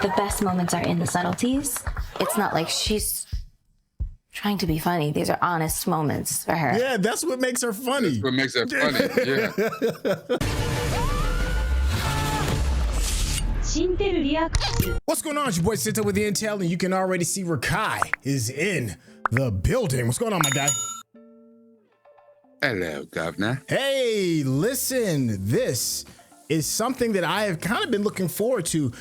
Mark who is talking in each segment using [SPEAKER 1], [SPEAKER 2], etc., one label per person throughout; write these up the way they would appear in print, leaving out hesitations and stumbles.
[SPEAKER 1] The best moments are in the subtleties. It's not like she's trying to be funny. These are honest moments for her.
[SPEAKER 2] Yeah, that's what makes her funny.
[SPEAKER 3] That's what makes her funny, yeah.
[SPEAKER 2] What's going on? It's your boy Syntell with the Intel, and you can already see Rakai is in the building. What's going on, my guy?
[SPEAKER 3] Hello, Governor.
[SPEAKER 2] Hey, listen, this is something that I have kind of been looking forward to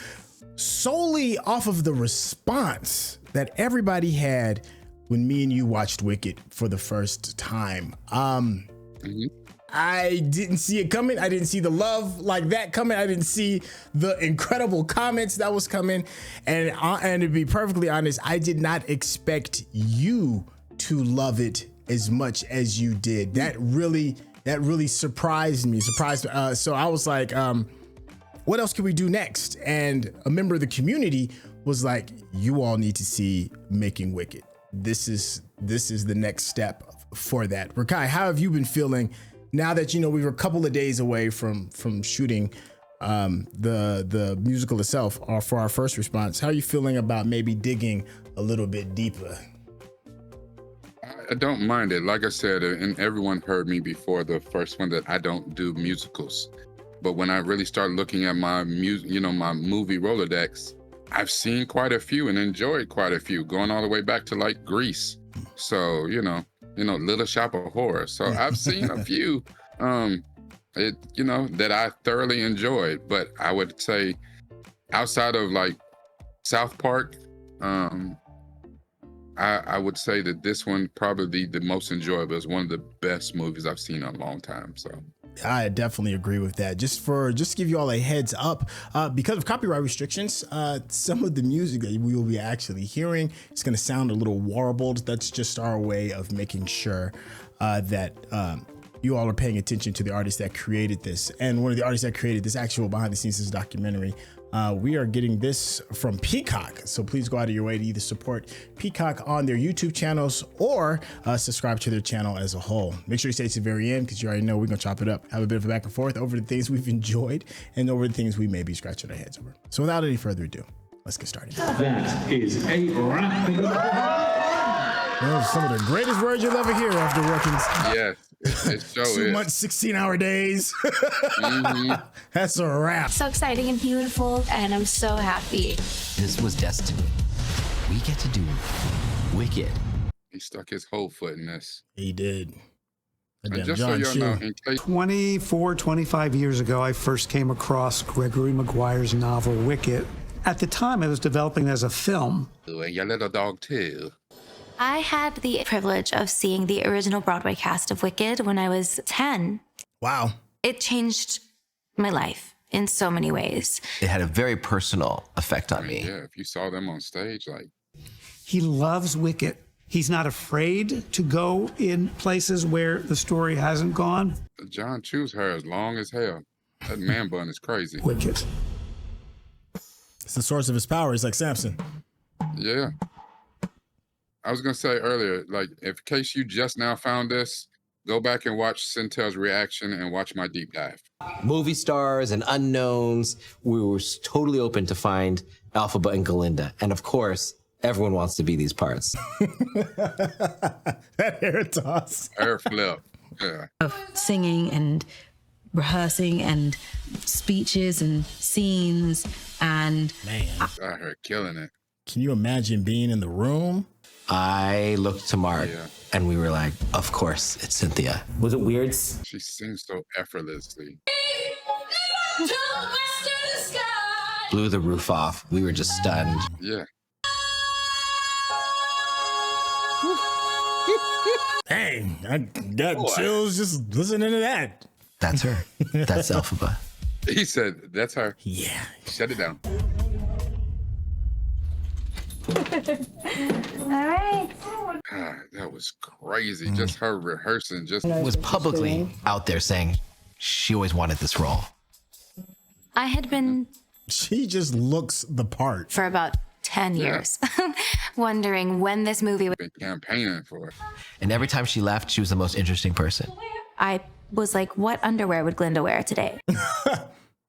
[SPEAKER 2] solely off of the response that everybody had when me and you watched Wicked for the first time. I didn't see it coming. I didn't see the love like that coming. I didn't see the incredible comments that was coming. And to be perfectly honest, I did not expect you to love it as much as you did. That really surprised me. So I was like, what else can we do next? And a member of the community was like, you all need to see Making Wicked. This is the next step for that. Rakai, how have you been feeling now that, you know, we were a couple of days away from shooting the musical itself for our first response? How are you feeling about maybe digging a little bit deeper?
[SPEAKER 3] I don't mind it. Like I said, and everyone heard me before the first one, that I don't do musicals. But when I really start looking at my my movie Rolodex, I've seen quite a few and enjoyed quite a few, going all the way back to like Grease. So, Little Shop of Horrors. So I've seen a few that I thoroughly enjoyed. But I would say outside of like South Park, I would say that this one probably the most enjoyable. Is one of the best movies I've seen in a long time. So
[SPEAKER 2] I definitely agree with that. Just to give you all a heads up, because of copyright restrictions, some of the music that we will be actually hearing is going to sound a little warbled. That's just our way of making sure that you all are paying attention to the artist that created this. And one of the artists that created this actual behind the scenes documentary, we are getting this from Peacock. So please go out of your way to either support Peacock on their YouTube channels or subscribe to their channel as a whole. Make sure you stay to the very end, because you already know we're going to chop it up, have a bit of a back and forth over the things we've enjoyed and over the things we may be scratching our heads over. So without any further ado, let's get started.
[SPEAKER 4] That is a wrap.
[SPEAKER 2] Well, some of the greatest words you'll ever hear after working.
[SPEAKER 3] yes, it so
[SPEAKER 2] 2
[SPEAKER 3] is.
[SPEAKER 2] months, 16-hour days. That's a wrap.
[SPEAKER 1] So exciting and beautiful, and I'm so happy.
[SPEAKER 5] This was destiny. We get to do Wicked.
[SPEAKER 3] He stuck his whole foot in this.
[SPEAKER 2] He did.
[SPEAKER 3] And just so y'all know, in case
[SPEAKER 6] 25 years ago, I first came across Gregory Maguire's novel Wicked. At the time, it was developing as a film.
[SPEAKER 3] and your little dog too.
[SPEAKER 1] I had the privilege of seeing the original Broadway cast of Wicked when I was 10.
[SPEAKER 2] Wow.
[SPEAKER 1] It changed my life in so many ways.
[SPEAKER 5] It had a very personal effect on me.
[SPEAKER 3] Yeah, if you saw them on stage, like
[SPEAKER 6] He loves Wicked. He's not afraid to go in places where the story hasn't gone.
[SPEAKER 3] John Chu's hair is long as hell. That man bun is crazy.
[SPEAKER 6] Wicked.
[SPEAKER 2] It's the source of his power. He's like Samson.
[SPEAKER 3] Yeah. I was gonna say earlier, like, in case you just now found this, go back and watch Syntell's reaction and watch my deep dive.
[SPEAKER 5] Movie stars and unknowns, we were totally open to find Elphaba and Glinda. And of course, everyone wants to be these parts.
[SPEAKER 2] That hair toss.
[SPEAKER 3] Hair flip. Yeah.
[SPEAKER 7] Of singing and rehearsing and speeches and scenes and
[SPEAKER 2] Man,
[SPEAKER 3] I heard killing it.
[SPEAKER 2] can you imagine being in the room?
[SPEAKER 5] I looked to Mark and we were like, of course, it's Cynthia.
[SPEAKER 8] Was it weird?
[SPEAKER 3] She sings so effortlessly.
[SPEAKER 5] Blew the roof off. We were just stunned.
[SPEAKER 3] Yeah.
[SPEAKER 2] Dang, I got chills just listening to that.
[SPEAKER 5] That's her. That's Elphaba.
[SPEAKER 3] He said, that's her.
[SPEAKER 2] Yeah.
[SPEAKER 3] Shut it down.
[SPEAKER 1] All right.
[SPEAKER 3] God, that was crazy. Just her rehearsing. Just
[SPEAKER 5] Was publicly out there saying she always wanted this role.
[SPEAKER 1] I had been
[SPEAKER 2] She just looks the part.
[SPEAKER 1] for about 10 years wondering when this movie would.
[SPEAKER 3] been campaigning for it.
[SPEAKER 5] And every time she left, she was the most interesting person.
[SPEAKER 1] I was like, what underwear would Glinda wear today?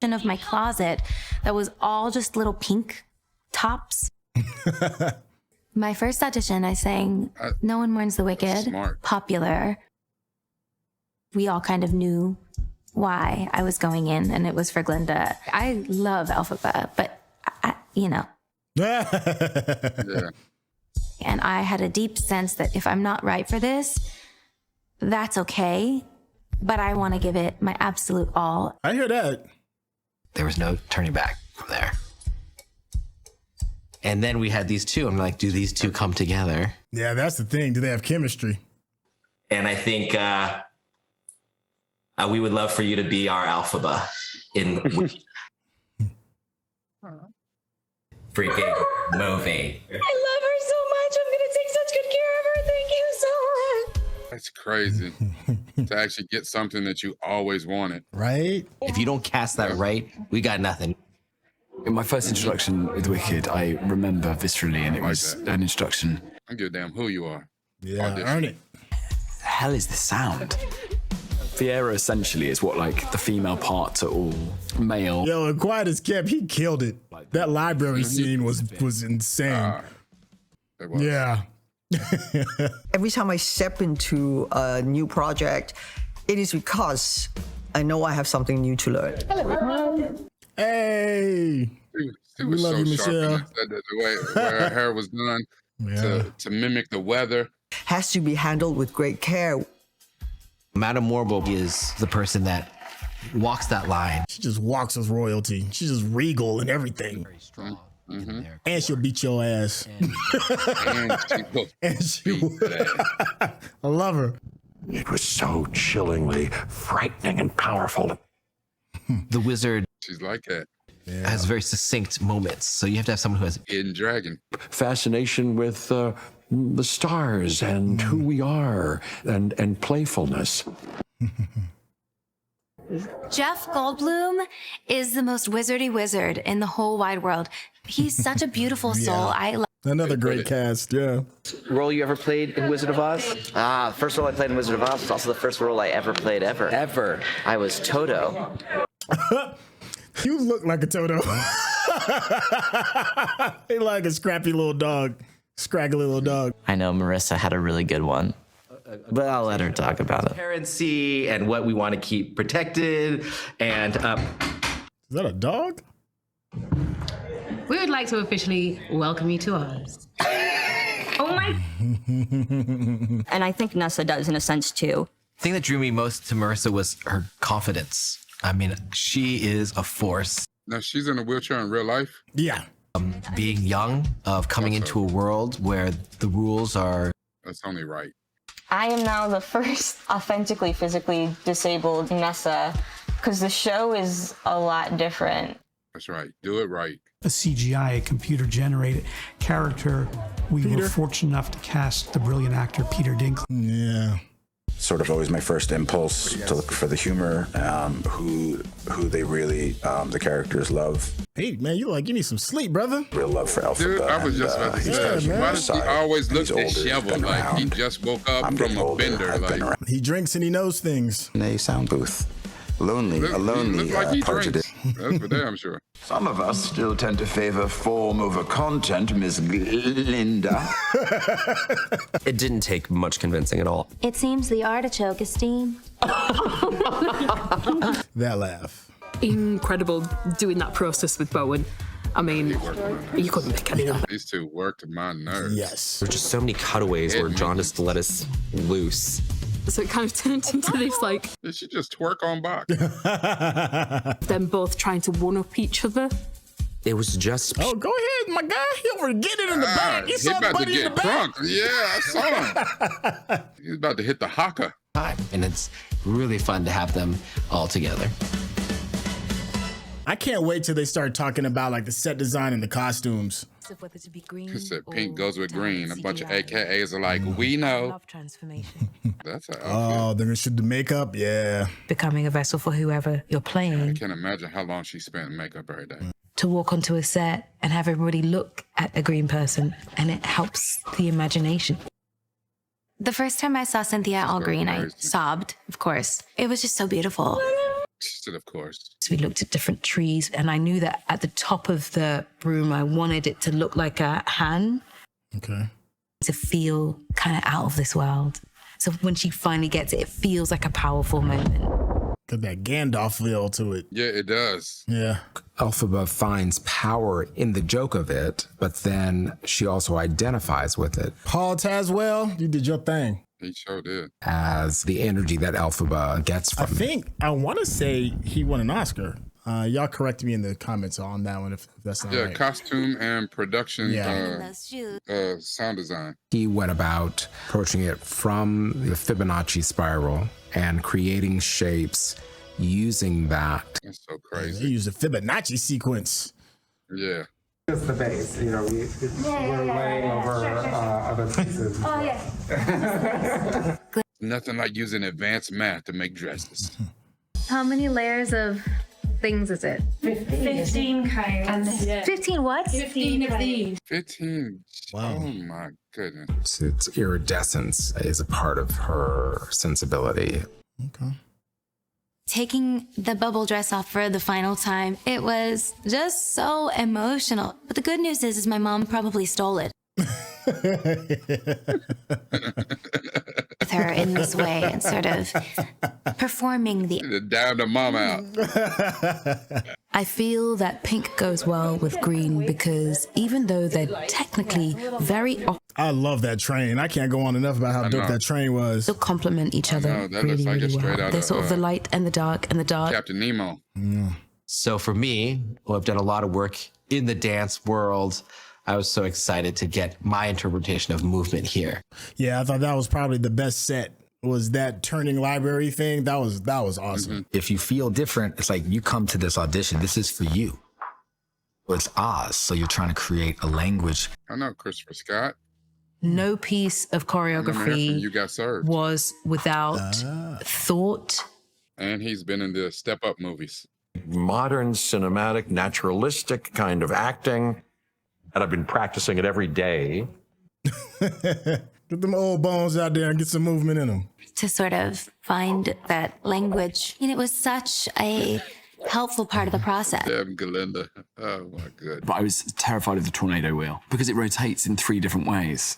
[SPEAKER 1] Of my closet that was all just little pink tops. My first audition, I sang No One Mourns the Wicked,
[SPEAKER 3] Smart.
[SPEAKER 1] popular. We all kind of knew why I was going in, and it was for Glinda. I love Elphaba, but,
[SPEAKER 3] Yeah.
[SPEAKER 1] And I had a deep sense that if I'm not right for this, that's okay, but I want to give it my absolute all.
[SPEAKER 2] I hear that.
[SPEAKER 5] There was no turning back from there. And then we had these two. I'm like, do these two come together?
[SPEAKER 2] Yeah, that's the thing. Do they have chemistry?
[SPEAKER 8] And I think we would love for you to be our Elphaba in freaking movie.
[SPEAKER 1] I love her so much. I'm going to take such good care of her. Thank you so much.
[SPEAKER 3] That's crazy to actually get something that you always wanted.
[SPEAKER 2] Right?
[SPEAKER 5] If you don't cast that right, we got nothing.
[SPEAKER 9] In my first introduction with Wicked, I remember viscerally, and it was an introduction.
[SPEAKER 3] I don't give a damn who you are.
[SPEAKER 2] Yeah,
[SPEAKER 3] Audition.
[SPEAKER 2] earn it.
[SPEAKER 9] The hell is this sound? Fiyero essentially is what, like, the female parts are all male.
[SPEAKER 2] Yo, and Quiet as Kept, he killed it. That library scene was insane.
[SPEAKER 3] It was.
[SPEAKER 2] Yeah.
[SPEAKER 10] Every time I step into a new project, it is because I know I have something new to learn.
[SPEAKER 2] Hey.
[SPEAKER 3] She was
[SPEAKER 2] love
[SPEAKER 3] so
[SPEAKER 2] you,
[SPEAKER 3] sharp in
[SPEAKER 2] Michelle.
[SPEAKER 3] the way her hair was done to mimic the weather.
[SPEAKER 10] Has to be handled with great care.
[SPEAKER 5] Madame Morrible is the person that walks that line.
[SPEAKER 2] She just walks as royalty. She's just regal and everything.
[SPEAKER 5] Very strong.
[SPEAKER 2] And she'll beat your ass.
[SPEAKER 3] And she will
[SPEAKER 2] And she will. I love her.
[SPEAKER 11] It was so chillingly frightening and powerful.
[SPEAKER 5] The wizard
[SPEAKER 3] She's like that.
[SPEAKER 5] has very succinct moments. So you have to have someone who has
[SPEAKER 3] Hidden dragon.
[SPEAKER 11] Fascination with the stars and who we are and playfulness.
[SPEAKER 1] Jeff Goldblum is the most wizardy wizard in the whole wide world. He's such a beautiful soul. I love.
[SPEAKER 2] Another great cast, yeah.
[SPEAKER 12] Role you ever played in Wizard of Oz? First role I played in Wizard of Oz was also the first role I ever played ever. Ever. I was Toto.
[SPEAKER 2] You look like a Toto. They like a scrappy little dog. Scraggly little dog.
[SPEAKER 12] I know Marissa had a really good one, but I'll let her talk about it.
[SPEAKER 8] Transparency and what we want to keep protected. And
[SPEAKER 2] Is that a dog?
[SPEAKER 7] We would like to officially welcome you to ours. Oh my.
[SPEAKER 13] And I think Nessa does in a sense too.
[SPEAKER 5] The thing that drew me most to Marissa was her confidence. I mean, she is a force.
[SPEAKER 3] Now she's in a wheelchair in real life.
[SPEAKER 2] Yeah.
[SPEAKER 5] Being young, of coming into a world where the rules are...
[SPEAKER 3] That's only right.
[SPEAKER 13] I am now the first authentically physically disabled Nessa because the show is a lot different.
[SPEAKER 3] That's right. Do it right.
[SPEAKER 6] A CGI, a computer-generated character. We were fortunate enough to cast the brilliant actor Peter Dinklage.
[SPEAKER 2] Yeah.
[SPEAKER 14] Sort of always my first impulse to look for the humor, who they really, the characters love.
[SPEAKER 2] Hey, man, you need some sleep, brother.
[SPEAKER 14] Real love for Elphaba.
[SPEAKER 3] Dude, I was just about to say, why does he always look disheveled? Like he just woke up from a bender. Like
[SPEAKER 2] He drinks and he knows things.
[SPEAKER 14] In a sound booth. A lonely
[SPEAKER 3] like he
[SPEAKER 14] part of
[SPEAKER 3] drinks. That's for damn sure.
[SPEAKER 11] Some of us still tend to favor form over content, Miss Glinda.
[SPEAKER 12] It didn't take much convincing at all.
[SPEAKER 1] It seems the artichoke is steamed.
[SPEAKER 2] That laugh.
[SPEAKER 15] Incredible doing that process with Bowen. I mean, you couldn't pick any of them.
[SPEAKER 3] These two worked my nerves.
[SPEAKER 2] Yes.
[SPEAKER 12] There's just so many cutaways where John just let us loose.
[SPEAKER 15] So it kind of turned into this, like,
[SPEAKER 3] Did she just twerk on Bach?
[SPEAKER 15] them both trying to one-up each other.
[SPEAKER 12] It was just...
[SPEAKER 2] Oh, go ahead, my guy. He'll get it in the back. You
[SPEAKER 3] He's
[SPEAKER 2] saw
[SPEAKER 3] about to
[SPEAKER 2] Buddy in the
[SPEAKER 3] get
[SPEAKER 2] back.
[SPEAKER 3] drunk. Yeah, I saw him. He's about to hit the haka.
[SPEAKER 5] And it's really fun to have them all together.
[SPEAKER 2] I can't wait till they start talking about like the set design and the costumes.
[SPEAKER 7] Whether to be green
[SPEAKER 3] He said pink goes with green. A bunch of AKAs are like, we know.
[SPEAKER 7] Love transformation.
[SPEAKER 3] That's an outfit.
[SPEAKER 2] Oh, they're gonna shoot the makeup. Yeah.
[SPEAKER 7] Becoming a vessel for whoever you're
[SPEAKER 3] I
[SPEAKER 7] playing.
[SPEAKER 3] can't imagine how long she spent in makeup every day.
[SPEAKER 7] To walk onto a set and have everybody look at a green person, and it helps the imagination.
[SPEAKER 1] The first time I saw Cynthia all green, I sobbed, of course. It was just so beautiful.
[SPEAKER 3] Of course.
[SPEAKER 7] So we looked at different trees, and I knew that at the top of the broom, I wanted it to look like a hand.
[SPEAKER 2] Okay.
[SPEAKER 7] To feel kind of out of this world. So when she finally gets it, it feels like a powerful moment.
[SPEAKER 2] Got that Gandalf feel to it.
[SPEAKER 3] Yeah, it does.
[SPEAKER 2] Yeah.
[SPEAKER 16] Elphaba finds power in the joke of it, but then she also identifies with it.
[SPEAKER 2] Paul Tazwell, you did your thing.
[SPEAKER 3] He sure did.
[SPEAKER 16] As the energy that Elphaba gets from
[SPEAKER 2] I want to say he won an Oscar. Y'all correct me in the comments on that one if that's not right.
[SPEAKER 3] Yeah, costume and production,
[SPEAKER 2] Yeah.
[SPEAKER 3] sound design.
[SPEAKER 16] He went about approaching it from the Fibonacci spiral and creating shapes using that.
[SPEAKER 3] That's so crazy.
[SPEAKER 2] They used a Fibonacci sequence.
[SPEAKER 3] Yeah.
[SPEAKER 17] Just the base, you know, we're laying over other pieces.
[SPEAKER 1] Oh, yeah.
[SPEAKER 3] Nothing like using advanced math to make dresses.
[SPEAKER 1] How many layers of things is it?
[SPEAKER 18] 15 kinds.
[SPEAKER 1] 15 what?
[SPEAKER 18] 15 of these.
[SPEAKER 3] 15.
[SPEAKER 2] Wow.
[SPEAKER 3] Oh my goodness.
[SPEAKER 16] Its iridescence is a part of her sensibility.
[SPEAKER 2] Okay.
[SPEAKER 1] Taking the bubble dress off for the final time, it was just so emotional. But the good news is my mom probably stole it. With her in this way and sort of performing the
[SPEAKER 3] down the mom out.
[SPEAKER 7] I feel that pink goes well with green because even though they're technically very
[SPEAKER 2] I love that train. I can't go on enough about how dope that train was.
[SPEAKER 7] they'll complement each other
[SPEAKER 3] that
[SPEAKER 7] really,
[SPEAKER 3] looks like
[SPEAKER 7] really
[SPEAKER 3] it's straight
[SPEAKER 7] well.
[SPEAKER 3] out
[SPEAKER 7] They're
[SPEAKER 3] of,
[SPEAKER 7] sort of the light and the dark and the dark.
[SPEAKER 3] Captain Nemo.
[SPEAKER 5] So for me, who I've done a lot of work in the dance world, I was so excited to get my interpretation of movement here.
[SPEAKER 2] Yeah, I thought that was probably the best set. Was that turning library thing? That was awesome.
[SPEAKER 9] If you feel different, it's like you come to this audition. This is for you. Well, it's Oz, so you're trying to create a language.
[SPEAKER 3] I know Christopher Scott.
[SPEAKER 7] No piece of choreography
[SPEAKER 3] You Got Served
[SPEAKER 7] was without thought.
[SPEAKER 3] And he's been in the Step Up movies.
[SPEAKER 11] Modern, cinematic, naturalistic kind of acting. And I've been practicing it every day.
[SPEAKER 2] Get them old bones out there and get some movement in them.
[SPEAKER 1] to sort of find that language. And it was such a helpful part of the process.
[SPEAKER 3] Damn, Glinda. Oh my goodness.
[SPEAKER 9] But I was terrified of the tornado wheel because it rotates in 3 different ways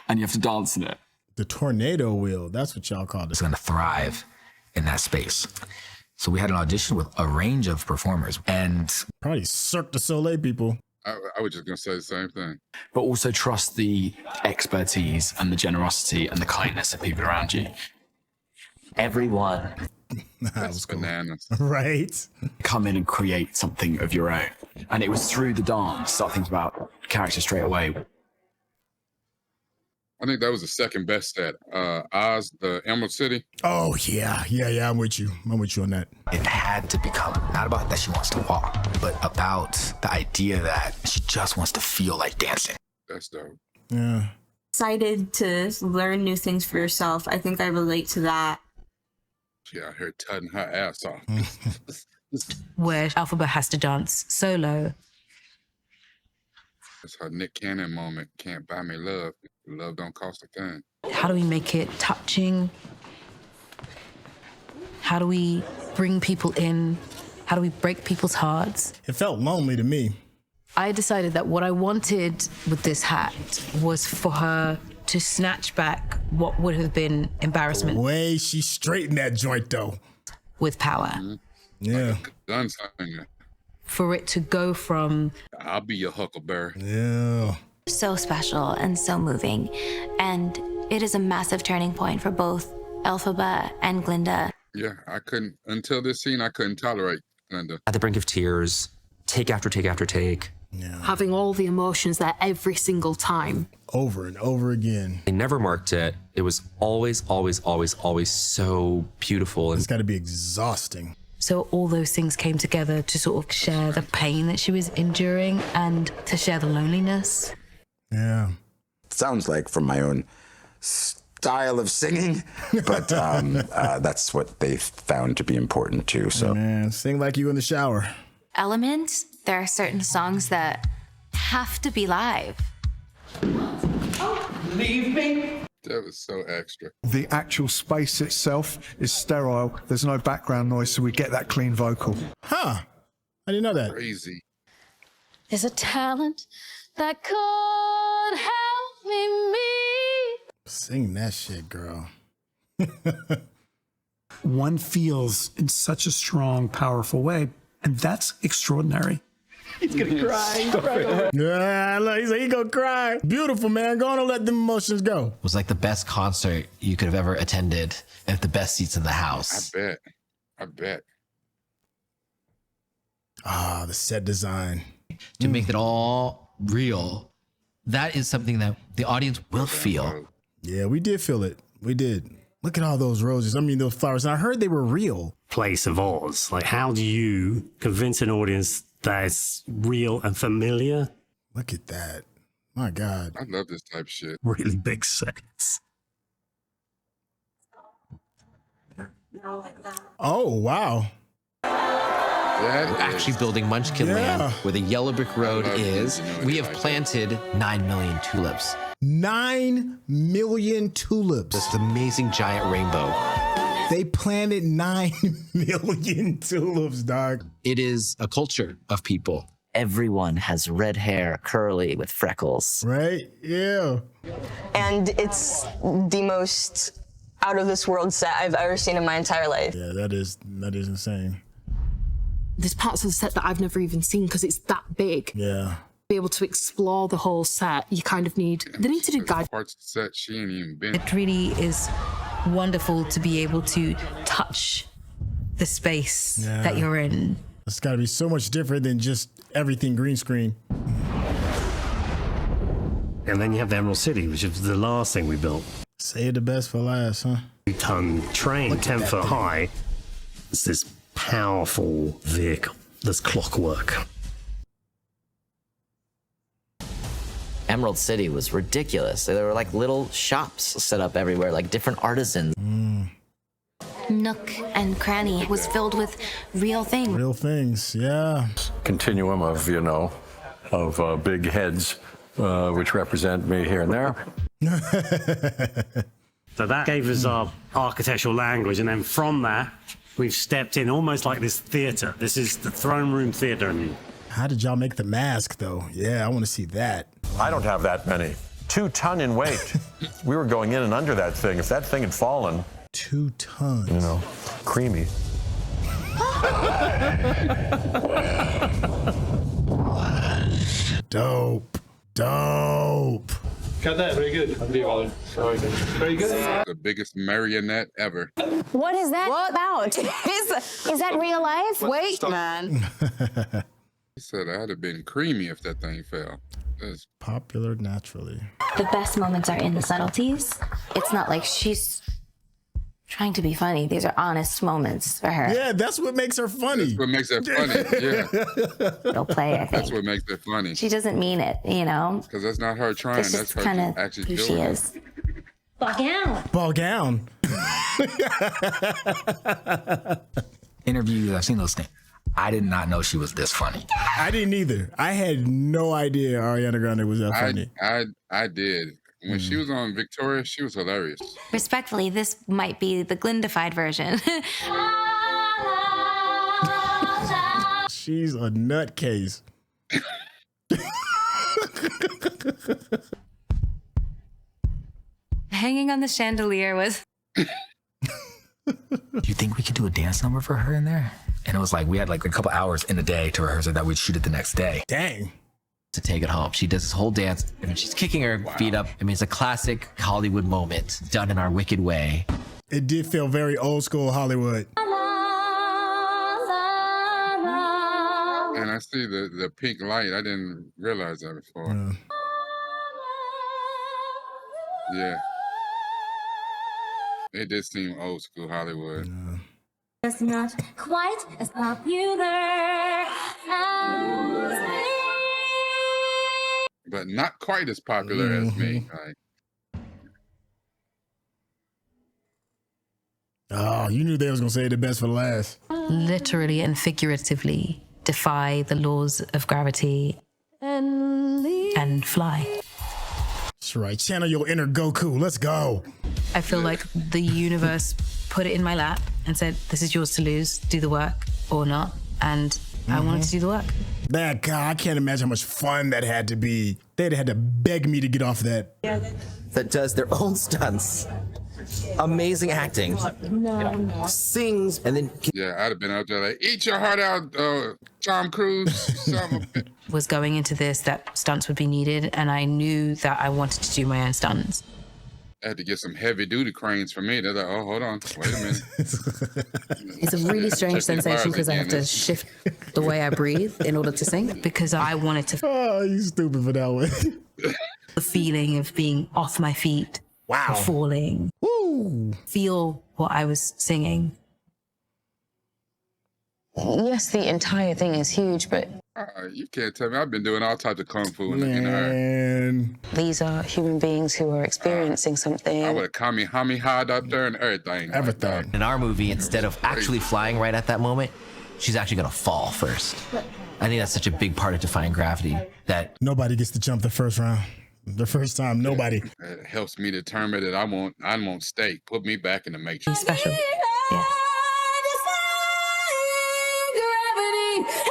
[SPEAKER 9] and you have to dance in it.
[SPEAKER 2] The tornado wheel, that's what y'all called it.
[SPEAKER 9] It's going to thrive in that space. So we had an audition with a range of performers and
[SPEAKER 2] probably Cirque du Soleil people.
[SPEAKER 3] I was just going to say the same thing.
[SPEAKER 9] But also trust the expertise and the generosity and the kindness of people around you.
[SPEAKER 12] Everyone.
[SPEAKER 3] That's bananas.
[SPEAKER 2] Right.
[SPEAKER 9] Come in and create something of your own. And it was through the dance, start thinking about character straight away.
[SPEAKER 3] I think that was the second best set. Oz, the Emerald City.
[SPEAKER 2] Oh, yeah. I'm with you. I'm with you on that.
[SPEAKER 9] It had to become not about that she wants to walk, but about the idea that she just wants to feel like dancing.
[SPEAKER 3] That's dope.
[SPEAKER 2] Yeah.
[SPEAKER 13] Excited to learn new things for yourself. I think I relate to that.
[SPEAKER 3] She out here tutting her ass off.
[SPEAKER 7] Where Elphaba has to dance solo.
[SPEAKER 3] It's her Nick Cannon moment. Can't buy me love. Love don't cost a thing.
[SPEAKER 7] How do we make it touching? How do we bring people in? How do we break people's hearts?
[SPEAKER 2] It felt lonely to me.
[SPEAKER 7] I decided that what I wanted with this hat was for her to snatch back what would have been embarrassment.
[SPEAKER 2] The way she straightened that joint, though.
[SPEAKER 7] With power.
[SPEAKER 3] Mm-hmm.
[SPEAKER 2] Yeah.
[SPEAKER 3] Gunslinger.
[SPEAKER 7] For it to go from...
[SPEAKER 3] I'll be your huckleberry.
[SPEAKER 2] Yeah.
[SPEAKER 1] So special and so moving. And it is a massive turning point for both Elphaba and Glinda.
[SPEAKER 3] Yeah, I couldn't, until this scene, I couldn't tolerate Glinda.
[SPEAKER 19] At the brink of tears, take after take after take.
[SPEAKER 2] Yeah.
[SPEAKER 15] Having all the emotions there every single time.
[SPEAKER 2] Over and over again.
[SPEAKER 19] They never marked it. It was always, always, always, always so beautiful.
[SPEAKER 2] It's got to be exhausting.
[SPEAKER 7] So all those things came together to sort of share the pain that she was enduring and to share the loneliness.
[SPEAKER 2] Yeah.
[SPEAKER 14] Sounds like from my own style of singing, but that's what they found to be important too. So,
[SPEAKER 2] man, sing like you in the shower.
[SPEAKER 1] Elements, there are certain songs that have to be live.
[SPEAKER 3] Leave me. That was so extra.
[SPEAKER 20] The actual space itself is sterile. There's no background noise, so we get that clean vocal.
[SPEAKER 2] Huh. I didn't know that.
[SPEAKER 3] Crazy.
[SPEAKER 7] There's a talent that could help me meet.
[SPEAKER 2] Sing that shit, girl.
[SPEAKER 6] One feels in such a strong, powerful way, and that's extraordinary.
[SPEAKER 9] He's gonna cry.
[SPEAKER 2] Yeah, look, he's like, he gonna cry. Beautiful, man. Go on and let them emotions go.
[SPEAKER 5] It was like the best concert you could have ever attended at the best seats in the house.
[SPEAKER 3] I bet.
[SPEAKER 2] Ah, the set design.
[SPEAKER 5] To make it all real, that is something that the audience will feel.
[SPEAKER 2] Yeah, we did feel it. We did. Look at all those roses. I mean, those flowers. And I heard they were real.
[SPEAKER 21] Place of Oz. Like, how do you convince an audience that it's real and familiar?
[SPEAKER 2] Look at that. My God.
[SPEAKER 3] I love this type of shit.
[SPEAKER 21] Really big sets.
[SPEAKER 2] Oh, wow.
[SPEAKER 5] Actually building Munchkin Land, where the yellow brick road is, we have planted 9 million tulips.
[SPEAKER 2] 9 million tulips.
[SPEAKER 5] This amazing giant rainbow.
[SPEAKER 2] They planted 9 million tulips, dog.
[SPEAKER 5] It is a culture of people.
[SPEAKER 12] Everyone has red hair, curly, with freckles.
[SPEAKER 2] Right? Yeah.
[SPEAKER 13] And it's the most out of this world set I've ever seen in my entire life.
[SPEAKER 2] Yeah, that is insane.
[SPEAKER 15] There's parts of the set that I've never even seen because it's that big.
[SPEAKER 2] Yeah.
[SPEAKER 15] Be able to explore the whole set, you kind of need. They need to do guide.
[SPEAKER 3] Parts of the set she ain't even been.
[SPEAKER 7] It really is wonderful to be able to touch the space that you're in.
[SPEAKER 2] It's got to be so much different than just everything green screen.
[SPEAKER 21] And then you have the Emerald City, which is the last thing we built.
[SPEAKER 2] Save the best for last, huh?
[SPEAKER 21] 2-ton train, 10 foot high. It's this powerful vehicle. There's clockwork.
[SPEAKER 12] Emerald City was ridiculous. There were like little shops set up everywhere, like different artisans.
[SPEAKER 1] Nook and cranny was filled with real things.
[SPEAKER 2] Real things, yeah.
[SPEAKER 11] Continuum of, big heads, which represent me here and there.
[SPEAKER 21] So that gave us our architectural language, and then from that, we've stepped in almost like this theater. This is the throne room theater.
[SPEAKER 2] How did y'all make the mask, though? Yeah, I want to see that.
[SPEAKER 11] I don't have that many. 2 ton in weight. We were going in and under that thing. If that thing had fallen.
[SPEAKER 2] 2 tons.
[SPEAKER 11] Creamy.
[SPEAKER 2] Dope.
[SPEAKER 17] Cut that. Very good. Very good.
[SPEAKER 3] The biggest marionette ever.
[SPEAKER 18] What is that about? Is that real life? Wait, man.
[SPEAKER 3] He said I'd have been creamy if that thing fell. That's
[SPEAKER 2] popular naturally.
[SPEAKER 1] The best moments are in the subtleties. It's not like she's trying to be funny. These are honest moments for her.
[SPEAKER 2] Yeah, that's what makes her funny.
[SPEAKER 3] That's what makes it funny, yeah.
[SPEAKER 1] It'll play, I think.
[SPEAKER 3] That's what makes it funny.
[SPEAKER 1] She doesn't mean it,
[SPEAKER 3] Because that's not her trying.
[SPEAKER 1] It's
[SPEAKER 3] That's
[SPEAKER 1] just
[SPEAKER 3] her
[SPEAKER 1] kind of
[SPEAKER 3] actually
[SPEAKER 1] who
[SPEAKER 3] doing
[SPEAKER 1] she
[SPEAKER 3] it.
[SPEAKER 1] is. Ball gown.
[SPEAKER 22] Interviews, I've seen those things. I did not know she was this funny.
[SPEAKER 2] I didn't either. I had no idea Ariana Grande was that funny.
[SPEAKER 3] I did. When she was on Victoria, she was hilarious.
[SPEAKER 1] Respectfully, this might be the Glindified version.
[SPEAKER 2] She's a nutcase.
[SPEAKER 1] Hanging on the chandelier was...
[SPEAKER 22] Do you think we could do a dance number for her in there? And it was like, we had like a couple hours in a day to rehearse it that we'd shoot it the next day.
[SPEAKER 2] Dang.
[SPEAKER 5] To take it home. She does this whole dance, and she's kicking her feet up. I mean, it's a classic Hollywood moment done in our wicked way.
[SPEAKER 2] It did feel very old school Hollywood.
[SPEAKER 3] And I see the pink light. I didn't realize that before. Yeah. It did seem old school Hollywood.
[SPEAKER 18] It's not quite as popular as me.
[SPEAKER 3] But not quite as popular as me. Like,
[SPEAKER 2] oh, you knew they was gonna say the best for the last.
[SPEAKER 7] Literally and figuratively defy the laws of gravity and fly.
[SPEAKER 2] That's right. Channel your inner Goku. Let's go.
[SPEAKER 7] I feel like the universe put it in my lap and said, this is yours to lose. Do the work or not. And I wanted to do the work.
[SPEAKER 2] That God, I can't imagine how much fun that had to be. They'd had to beg me to get off that.
[SPEAKER 5] That does their own stunts. Amazing acting. Sings and then
[SPEAKER 3] Yeah, I'd have been out there like, eat your heart out, Tom Cruise.
[SPEAKER 7] Was going into this that stunts would be needed, and I knew that I wanted to do my own stunts.
[SPEAKER 3] I had to get some heavy duty cranes for me. They're like, oh, hold on, wait a minute.
[SPEAKER 7] It's a really strange sensation because I have to shift the way I breathe in order to sing, because I wanted to.
[SPEAKER 2] Oh, you stupid for that one.
[SPEAKER 7] The feeling of being off my feet.
[SPEAKER 2] Wow.
[SPEAKER 7] Falling.
[SPEAKER 2] Woo.
[SPEAKER 7] Feel what I was singing.
[SPEAKER 4] Yes, the entire thing is huge, but
[SPEAKER 3] You can't tell me. I've been doing all types of kung fu in the
[SPEAKER 4] these are human beings who are experiencing something.
[SPEAKER 3] I would have Kamehameha up there and everything.
[SPEAKER 2] Everything.
[SPEAKER 5] in our movie, instead of actually flying right at that moment, she's actually gonna fall first. I think that's such a big part of defying gravity that
[SPEAKER 2] nobody gets to jump the first round. The first time, nobody.
[SPEAKER 3] It helps me determine that I won't stay. Put me back in the matrix.
[SPEAKER 7] Special. Yeah.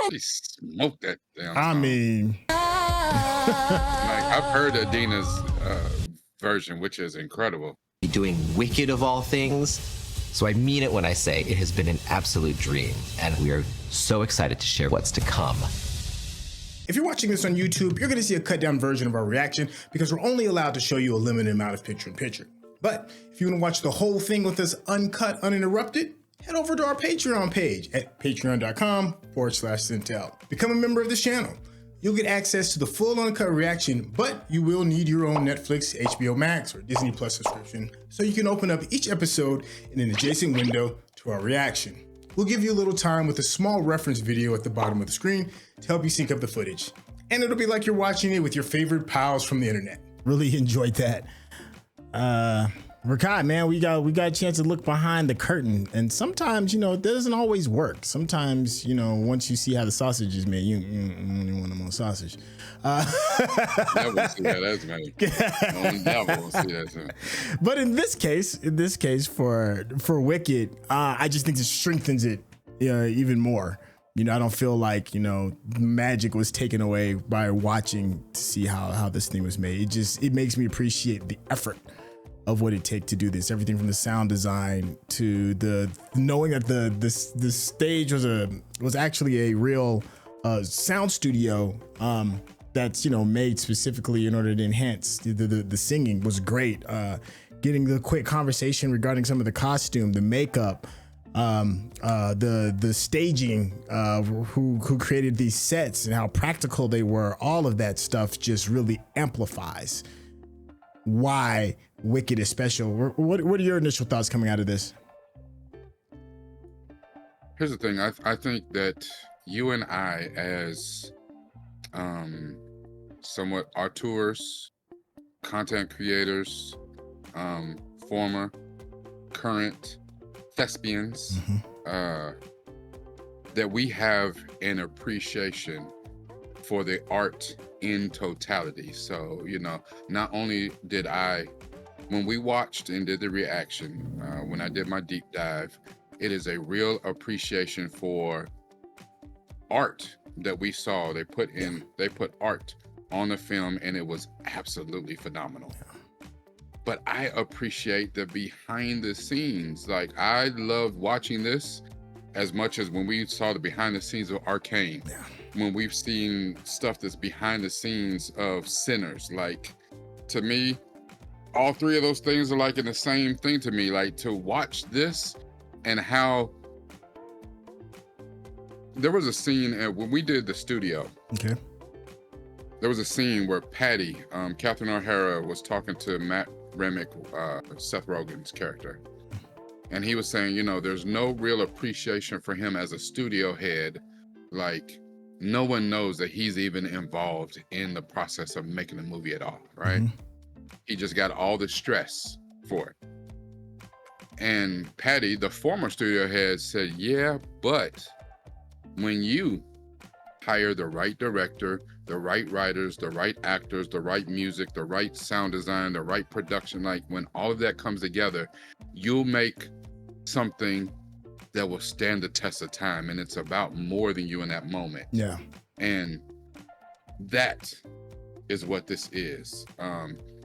[SPEAKER 3] She smoked that damn
[SPEAKER 2] I
[SPEAKER 3] song.
[SPEAKER 2] mean,
[SPEAKER 3] like I've heard Adina's version, which is incredible.
[SPEAKER 5] doing Wicked of all things. So I mean it when I say it has been an absolute dream, and we are so excited to share what's to come.
[SPEAKER 2] if you're watching this on YouTube, you're going to see a cut down version of our reaction because we're only allowed to show you a limited amount of picture-in-picture. But if you want to watch the whole thing with us uncut, uninterrupted, head over to our Patreon page at patreon.com/Syntell. Become a member of this channel. You'll get access to the full uncut reaction, but you will need your own Netflix, HBO Max, or Disney Plus subscription so you can open up each episode in an adjacent window to our reaction. We'll give you a little time with a small reference video at the bottom of the screen to help you sync up the footage. And it'll be like you're watching it with your favorite pals from the internet. Really enjoyed that. Rakai, man, we got a chance to look behind the curtain, and sometimes, you know, it doesn't always work. Sometimes, you know, once you see how the sausage is made, you don't want no more sausage.
[SPEAKER 3] Never want to see that as many. Never want to see that too.
[SPEAKER 2] But in this case, for Wicked, I just think it strengthens it even more. You know, I don't feel like, you know, magic was taken away by watching to see how this thing was made. It makes me appreciate the effort of what it takes to do this. Everything from the sound design to the knowing that the stage was actually a real sound studio that's, you know, made specifically in order to enhance the singing was great. Getting the quick conversation regarding some of the costume, the makeup, the staging, who created these sets and how practical they were. All of that stuff just really amplifies why Wicked is special. What are your initial thoughts coming out of this?
[SPEAKER 3] Here's the thing. I think that you and I, as somewhat auteurs, content creators, former, current thespians, that we have an appreciation for the art in totality. So, you know, not only did I, when we watched and did the reaction, when I did my deep dive, it is a real appreciation for art that we saw. They put art on the film, and it was absolutely phenomenal. But I appreciate the behind the scenes. Like, I loved watching this as much as when we saw the behind the scenes of Arcane. When we've seen stuff that's behind the scenes of Sinners. Like, to me, all three of those things are like in the same thing to me. Like, to watch this and how there was a scene when we did the studio.
[SPEAKER 2] Okay.
[SPEAKER 3] There was a scene where Patty, Catherine O'Hara, was talking to Matt Remick, Seth Rogen's character. And he was saying, you know, there's no real appreciation for him as a studio head. Like, no one knows that he's even involved in the process of making a movie at all, right? He just got all the stress for it. And Patty, the former studio head, said, yeah, but when you hire the right director, the right writers, the right actors, the right music, the right sound design, the right production. Like when all of that comes together, you'll make something that will stand the test of time. And it's about more than you in that moment.
[SPEAKER 2] Yeah.
[SPEAKER 3] And that is what this is.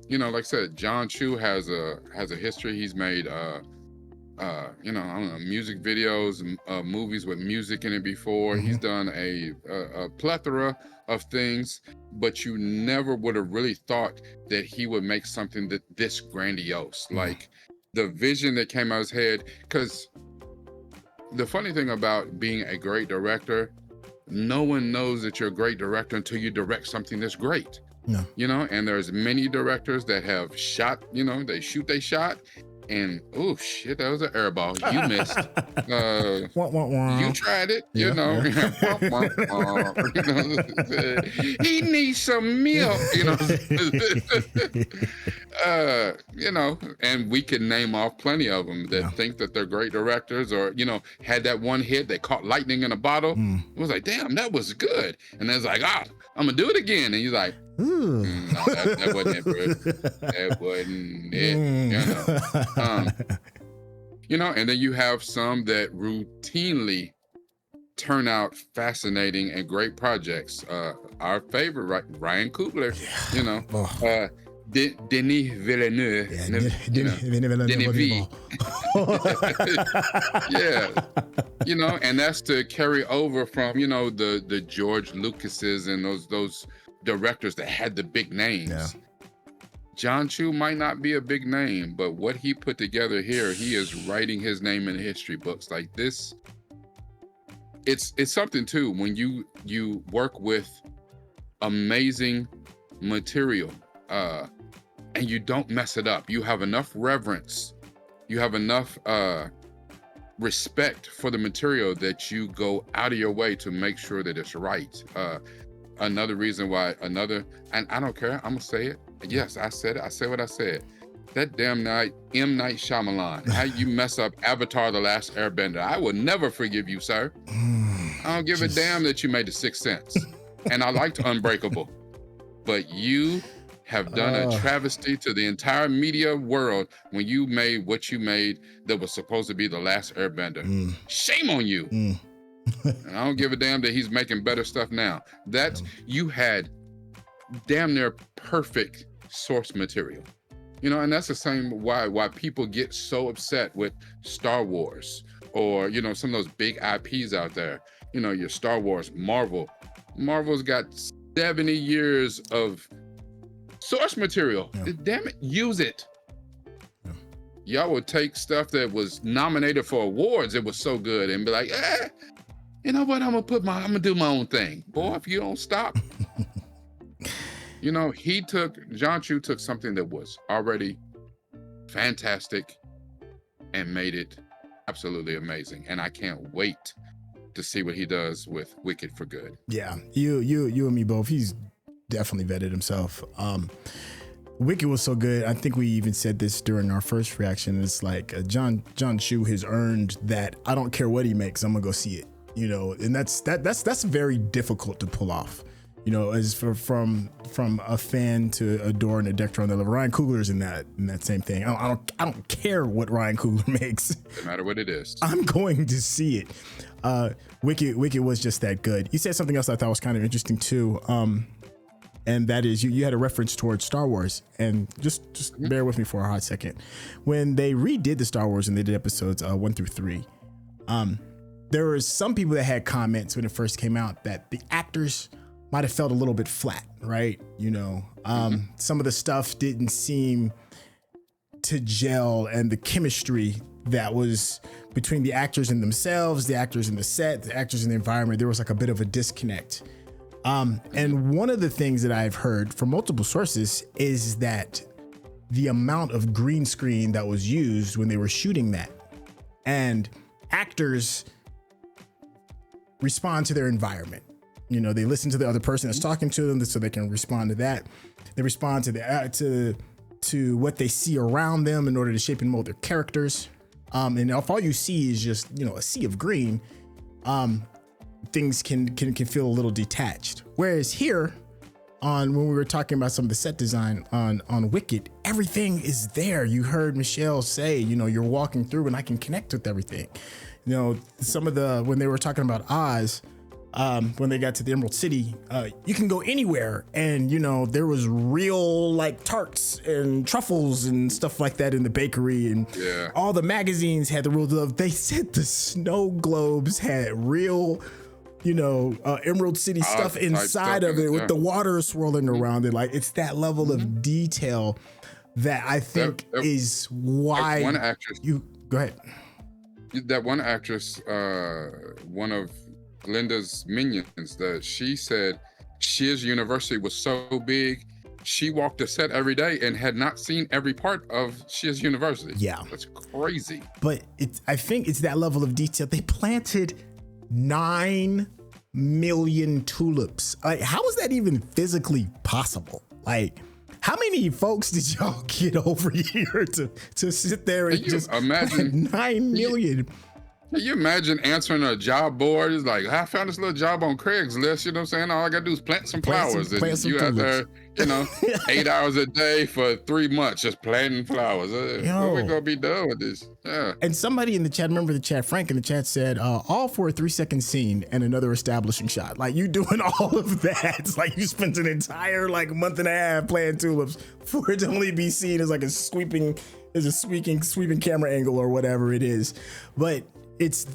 [SPEAKER 3] You know, like I said, John Chu has a history. He's made you know, I don't know, music videos, movies with music in it before. He's done a plethora of things, but you never would have really thought that he would make something that this grandiose. Like the vision that came out of his head. Because the funny thing about being a great director, no one knows that you're a great director until you direct something that's great.
[SPEAKER 2] No.
[SPEAKER 3] You know, and there's many directors that have shot, you know, they shoot they shot, and oh shit, that was an air ball. You missed. You tried it, you know. He needs some milk, you know. You know, and we can name off plenty of them that think that they're great directors, or you know, had that one hit, they caught lightning in a bottle. It was like, damn, that was good. And then it's like, I'm gonna do it again. And he's like, no, that wasn't it, bro. That wasn't it. You know, and then you have some that routinely turn out fascinating and great projects. Our favorite, Ryan Coogler, you know, Denis Villeneuve, Denis V. Yeah, you know, and that's to carry over from, you know, the George Lucases and those directors that had the big names.
[SPEAKER 2] Yeah.
[SPEAKER 3] John Chu might not be a big name, but what he put together here, he is writing his name in history books. Like this, it's something too when you work with amazing material and you don't mess it up. You have enough reverence, you have enough respect for the material that you go out of your way to make sure that it's right. Another reason why, and I don't care, I'm gonna say it. Yes, I said it. I said what I said. That damn M. Night Shyamalan, how you mess up Avatar: The Last Airbender. I will never forgive you, sir. I don't give a damn that you made The Sixth Sense. And I liked Unbreakable. But you have done a travesty to the entire media world when you made what you made that was supposed to be The Last Airbender. Shame on you. And I don't give a damn that he's making better stuff now. You had damn near perfect source material, you know, and that's the same why people get so upset with Star Wars or, you know, some of those big IPs out there. You know, your Star Wars, Marvel's got 70 years of source material. Damn it, use it. Y'all would take stuff that was nominated for awards, it was so good, and be like, you know what, I'm gonna do my own thing. Boy, if you don't stop. You know, John Chu took something that was already fantastic and made it absolutely amazing. And I can't wait to see what he does with Wicked for Good.
[SPEAKER 2] Yeah, you and me both. He's definitely vetted himself. Wicked was so good. I think we even said this during our first reaction. It's like John Chu has earned that. I don't care what he makes, I'm gonna go see it. You know, and that's very difficult to pull off. You know, as from a fan to adoring a director on the level. Ryan Coogler's in that same thing. I don't care what Ryan Coogler makes.
[SPEAKER 3] No matter what it is,
[SPEAKER 2] I'm going to see it. Wicked was just that good. You said something else I thought was kind of interesting too, and that is you had a reference towards Star Wars, and just bear with me for a hot second. When they redid the Star Wars and they did episodes 1 through 3, there were some people that had comments when it first came out that the actors might have felt a little bit flat, right? You know, some of the stuff didn't seem to gel, and the chemistry that was between the actors and themselves, the actors in the set, the actors in the environment, there was like a bit of a disconnect. And one of the things that I've heard from multiple sources is that the amount of green screen that was used when they were shooting that, and actors respond to their environment. You know, they listen to the other person that's talking to them so they can respond to that. They respond to what they see around them in order to shape and mold their characters. And if all you see is just, you know, a sea of green, things can feel a little detached. Whereas here, on when we were talking about some of the set design on Wicked, everything is there. You heard Michelle say, you know, you're walking through and I can connect with everything. You know, some of the, when they were talking about Oz, when they got to the Emerald City, you can go anywhere, and you know there was real like tarts and truffles and stuff like that in the bakery, and all the magazines had the real love. They said the snow globes had real, you know, Emerald City stuff inside of it with the water swirling around it. Like it's that level of detail that I think is why
[SPEAKER 3] one actress.
[SPEAKER 2] You go ahead.
[SPEAKER 3] That one actress, one of Glinda's minions, that she said Shears University was so big, she walked the set every day and had not seen every part of Shears University.
[SPEAKER 2] Yeah,
[SPEAKER 3] that's crazy.
[SPEAKER 2] But I think it's that level of detail. They planted 9 million tulips. Like, how is that even physically possible? Like, how many folks did y'all get over here to sit there and just
[SPEAKER 3] imagine
[SPEAKER 2] 9 million?
[SPEAKER 3] Can you imagine answering a job board? It's like, I found this little job on Craigslist, you know what I'm saying? All I gotta do is plant some flowers.
[SPEAKER 2] Plant some
[SPEAKER 3] you out there, you know, 8 hours a day for 3 months, just planting flowers. What we gonna be done with this? Yeah.
[SPEAKER 2] And somebody in the chat, remember the chat, Frank in the chat said, all for a 3-second scene and another establishing shot. Like you doing all of that. It's like you spent an entire like month and a half playing tulips for it to only be seen as like a sweeping camera angle or whatever it is. But it's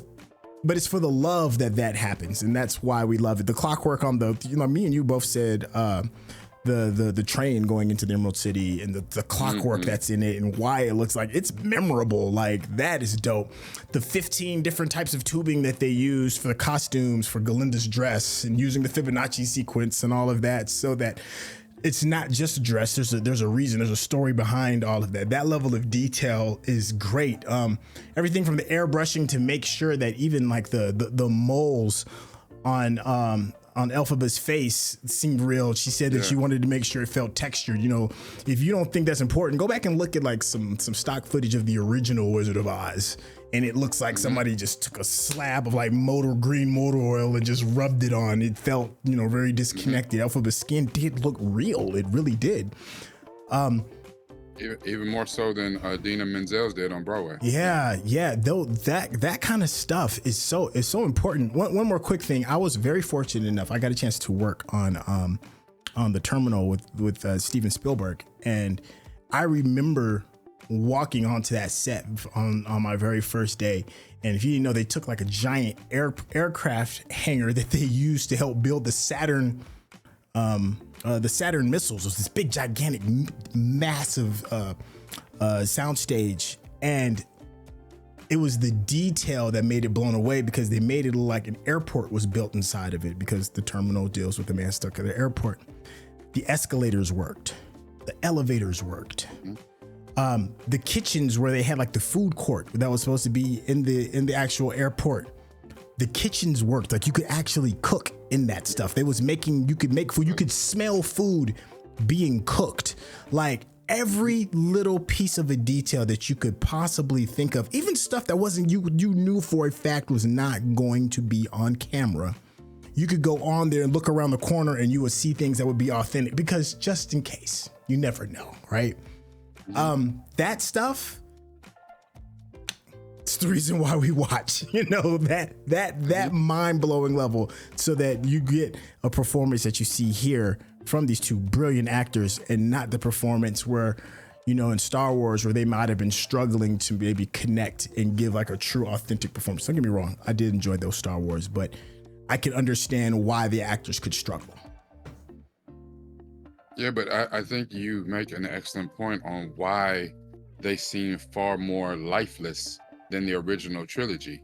[SPEAKER 2] for the love that happens, and that's why we love it. The clockwork on the, you know, me and you both said the train going into the Emerald City and the clockwork that's in it and why it looks like it's memorable. Like that is dope. The 15 different types of tubing that they use for the costumes for Glinda's dress and using the Fibonacci sequence and all of that, so that it's not just a dress. There's a reason. There's a story behind all of that. That level of detail is great. Everything from the airbrushing to make sure that even like the moles on Elphaba's face seemed real. She said that she wanted to make sure it felt textured. You know, if you don't think that's important, go back and look at like some stock footage of the original Wizard of Oz. And it looks like somebody just took a slab of like green motor oil and just rubbed it on. It felt, you know, very disconnected. Elphaba's skin did look real. It really did.
[SPEAKER 3] Even more so than Dina Menzel's did on Broadway.
[SPEAKER 2] Yeah. Though that kind of stuff is so important. One more quick thing. I was very fortunate enough. I got a chance to work on the Terminal with Steven Spielberg, and I remember walking onto that set on my very first day. And if you didn't know, they took like a giant aircraft hangar that they used to help build the Saturn missiles. It was this big, gigantic, massive soundstage. And it was the detail that made it blown away, because they made it look like an airport was built inside of it, because the Terminal deals with the man stuck at the airport. The escalators worked. The elevators worked. The kitchens where they had like the food court that was supposed to be in the actual airport, the kitchens worked. Like you could actually cook in that stuff. You could make food. You could smell food being cooked. Like every little piece of a detail that you could possibly think of, even stuff that wasn't you knew for a fact was not going to be on camera. You could go on there and look around the corner and you would see things that would be authentic, because just in case, you never know, right? That stuff, it's the reason why we watch, you know, that mind-blowing level, so that you get a performance that you see here from these two brilliant actors, and not the performance where, you know, in Star Wars, where they might have been struggling to maybe connect and give like a true authentic performance. Don't get me wrong, I did enjoy those Star Wars, but I can understand why the actors could struggle.
[SPEAKER 3] Yeah, but I think you make an excellent point on why they seem far more lifeless than the original trilogy.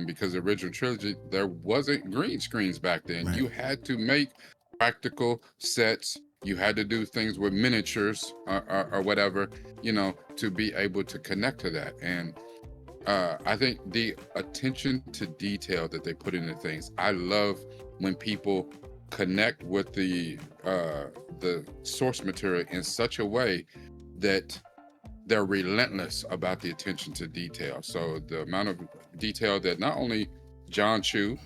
[SPEAKER 3] Because the original trilogy, there wasn't green screens back then. Right. You had to make practical sets. You had to do things with miniatures or whatever, you know, to be able to connect to that. And I think the attention to detail that they put into things, I love when people connect with the source material in such a way that they're relentless about the attention to detail. So the amount of detail that not only John Chu,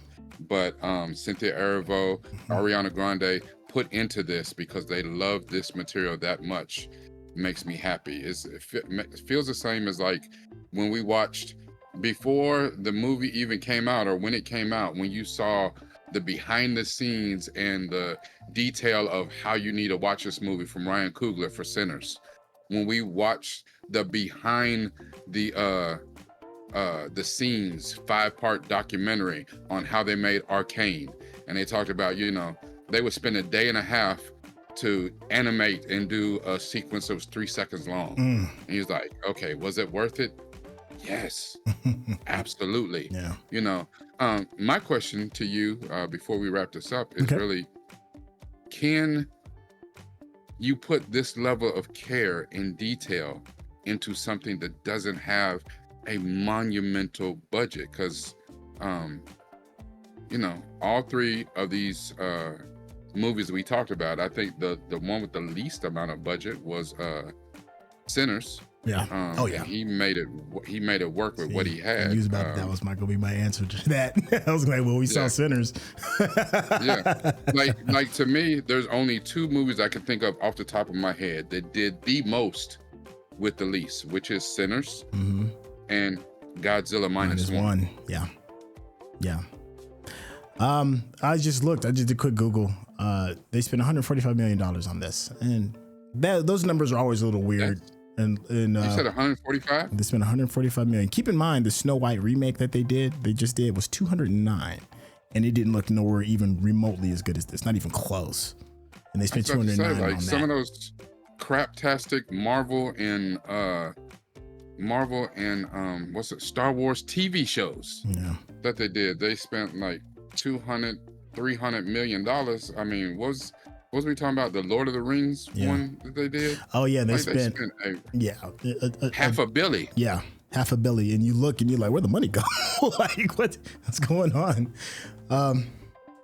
[SPEAKER 3] but Cynthia Erivo, Ariana Grande put into this because they love this material that much makes me happy. It feels the same as like when we watched before the movie even came out, or when it came out, when you saw the behind the scenes and the detail of how you need to watch this movie from Ryan Coogler for Sinners. When we watched the behind the scenes 5-part documentary on how they made Arcane, and they talked about, you know, they would spend a day and a half to animate and do a sequence that was 3 seconds long. And he's like, okay, was it worth it? Yes, absolutely.
[SPEAKER 2] Yeah.
[SPEAKER 3] You know, my question to you before we wrap this up is really, can you put this level of care and detail into something that doesn't have a monumental budget? Because, you know, all 3 of these movies that we talked about, I think the one with the least amount of budget was Sinners.
[SPEAKER 2] Yeah.
[SPEAKER 3] And he made it work with what he had.
[SPEAKER 2] That was gonna be my answer to that. I was like, well, we saw Sinners.
[SPEAKER 3] Yeah. Like to me, there's only 2 movies I can think of off the top of my head that did the most with the least, which is Sinners and Godzilla minus one.
[SPEAKER 2] Yeah. Yeah. I just did a quick Google. They spent $145 million on this, and those numbers are always a little weird. And
[SPEAKER 3] you said 145?
[SPEAKER 2] They spent 145 million. Keep in mind the Snow White remake that they just did was 209, and it didn't look nowhere even remotely as good as this, not even close. And they spent 209 on that.
[SPEAKER 3] Some of those craptastic Marvel and what's it, Star Wars TV shows that they did. They spent like $200-300 million. I mean, was we talking about the Lord of the Rings one that they did?
[SPEAKER 2] Oh yeah, they spent
[SPEAKER 3] half a billion.
[SPEAKER 2] Yeah, $500 million. And you look and you're like, where'd the money go? Like what's going on?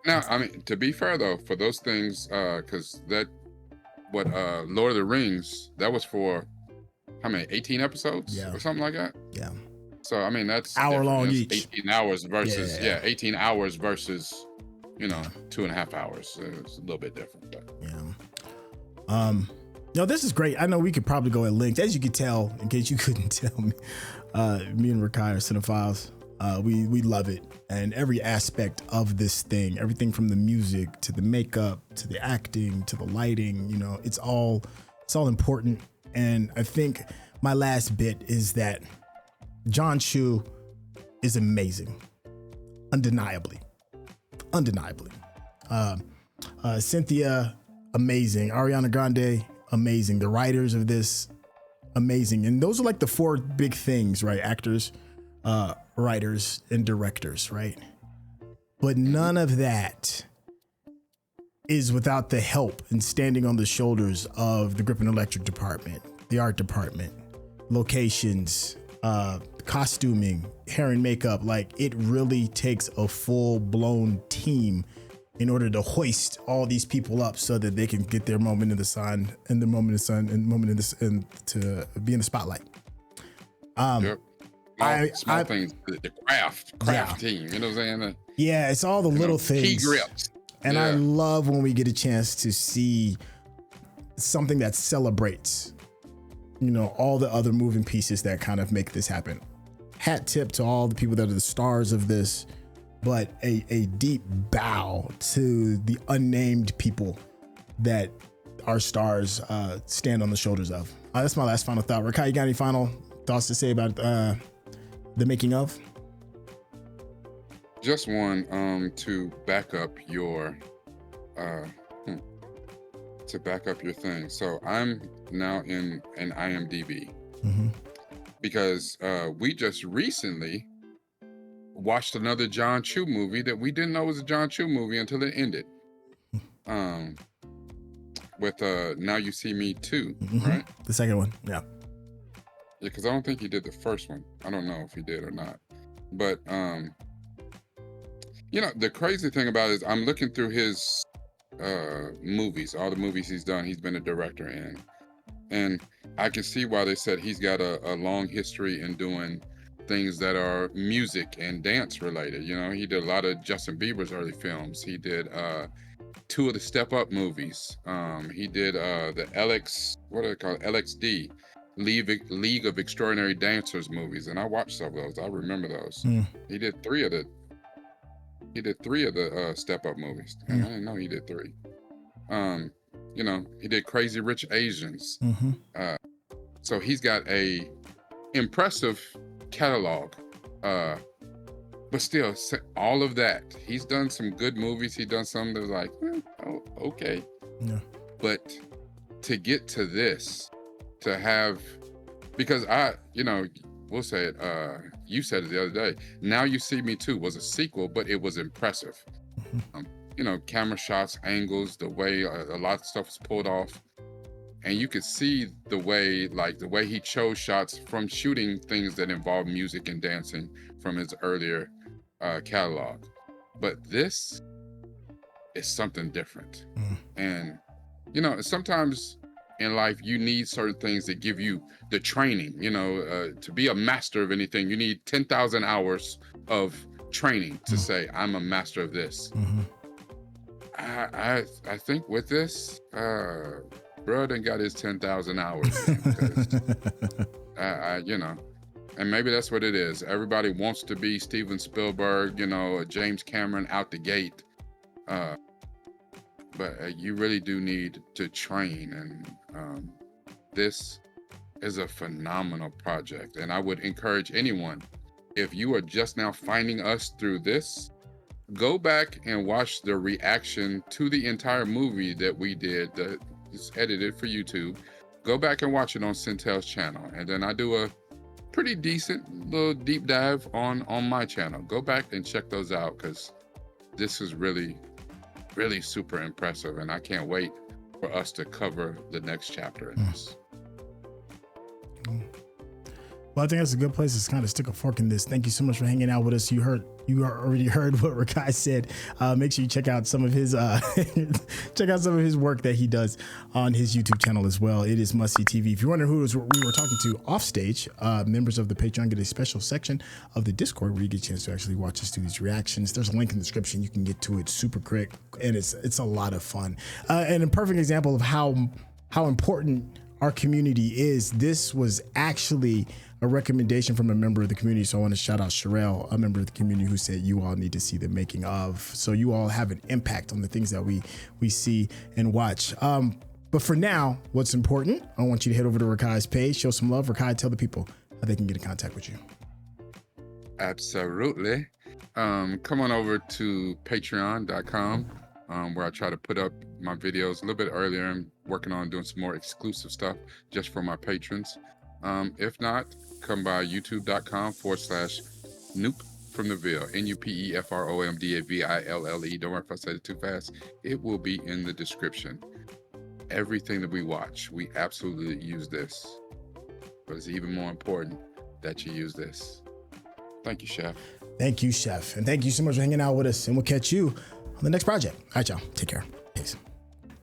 [SPEAKER 3] Now, I mean, to be fair though, for those things, because Lord of the Rings, that was for how many, 18 episodes or something like that?
[SPEAKER 2] Yeah.
[SPEAKER 3] So I mean, that's
[SPEAKER 2] hour long each.
[SPEAKER 3] 18 hours versus 18 hours versus 2.5 hours. It's a little bit different, but
[SPEAKER 2] no, this is great. I know we could probably go at length, as you could tell, in case you couldn't tell me. Me and Rakai are cinephiles. We love it, and every aspect of this thing, everything from the music to the makeup to the acting to the lighting, it's all important. And I think my last bit is that John Chu is amazing, undeniably. Cynthia, amazing. Ariana Grande, amazing. The writers of this, amazing. And those are like the 4 big things, right? Actors, writers, and directors, right? But none of that is without the help and standing on the shoulders of the Grip and Electric department, the art department, locations, costuming, hair and makeup. Like, it really takes a full-blown team in order to hoist all these people up so that they can get their moment in the sun and the moment in the sun and moment in this and to be in the spotlight.
[SPEAKER 3] Small things, the craft team, you know what I'm saying?
[SPEAKER 2] Yeah, it's all the little things.
[SPEAKER 3] Key grips.
[SPEAKER 2] And I love when we get a chance to see something that celebrates, all the other moving pieces that kind of make this happen. Hat tip to all the people that are the stars of this, but a deep bow to the unnamed people that our stars stand on the shoulders of. That's my last final thought. Rakai, you got any final thoughts to say about the making of?
[SPEAKER 3] Just one to back up your thing. So I'm now in an IMDb because we just recently watched another John Chu movie that we didn't know was a John Chu movie until it ended. With Now You See Me 2, right?
[SPEAKER 2] The second one, yeah.
[SPEAKER 3] Yeah, because I don't think he did the first one. I don't know if he did or not. But the crazy thing about it is I'm looking through his movies, all the movies he's done, he's been a director in. And I can see why they said he's got a long history in doing things that are music and dance related. He did a lot of Justin Bieber's early films. He did 2 of the Step Up movies. He did the LXD, League of Extraordinary Dancers movies, and I watched some of those. I remember those. He did 3 of the Step Up movies. I didn't know he did 3. You know, he did Crazy Rich Asians. So he's got a impressive catalog. But still, all of that, he's done some good movies. He done some that was like, oh, okay.
[SPEAKER 2] Yeah.
[SPEAKER 3] But to get to this, to have, because we'll say it, you said it the other day, Now You See Me Too was a sequel, but it was impressive. Camera shots, angles, the way a lot of stuff was pulled off. And you could see the way he chose shots from shooting things that involve music and dancing from his earlier catalog. But this is something different. And, sometimes in life, you need certain things that give you the training. To be a master of anything, you need 10,000 hours of training to say, I'm a master of this. I think with this, bro done got his 10,000 hours. And maybe that's what it is. Everybody wants to be Steven Spielberg, James Cameron out the gate. But you really do need to train. And this is a phenomenal project. And I would encourage anyone, if you are just now finding us through this, go back and watch the reaction to the entire movie that we did, that is edited for YouTube. Go back and watch it on Syntell's channel. And then I do a pretty decent little deep dive on my channel. Go back and check those out, because this is really, really super impressive. And I can't wait for us to cover the next chapter in this.
[SPEAKER 2] Well, I think that's a good place to kind of stick a fork in this. Thank you so much for hanging out with us. You already heard what Rakai said. Make sure you check out some of his work that he does on his YouTube channel as well. It is Must See TV. If you're wondering who we were talking to off stage, members of the Patreon get a special section of the Discord where you get a chance to actually watch us do these reactions. There's a link in the description. You can get to it super quick, and it's a lot of fun. And a perfect example of how important our community is. This was actually a recommendation from a member of the community. So I want to shout out Sherelle, a member of the community, who said you all need to see the making of. So you all have an impact on the things that we see and watch. But for now, what's important, I want you to head over to Rakai's page, show some love. Rakai, tell the people how they can get in contact with you.
[SPEAKER 3] Absolutely. Come on over to patreon.com, where I try to put up my videos a little bit earlier. I'm working on doing some more exclusive stuff just for my patrons. If not, come by youtube.com/Noop from the Ville, NUPEFROMDAVILLE. Don't worry if I said it too fast. It will be in the description. Everything that we watch, we absolutely use this. But it's even more important that you use this. Thank you, Chef.
[SPEAKER 2] Thank you, Chef. And thank you so much for hanging out with us. And we'll catch you on the next project. All right, y'all. Take care.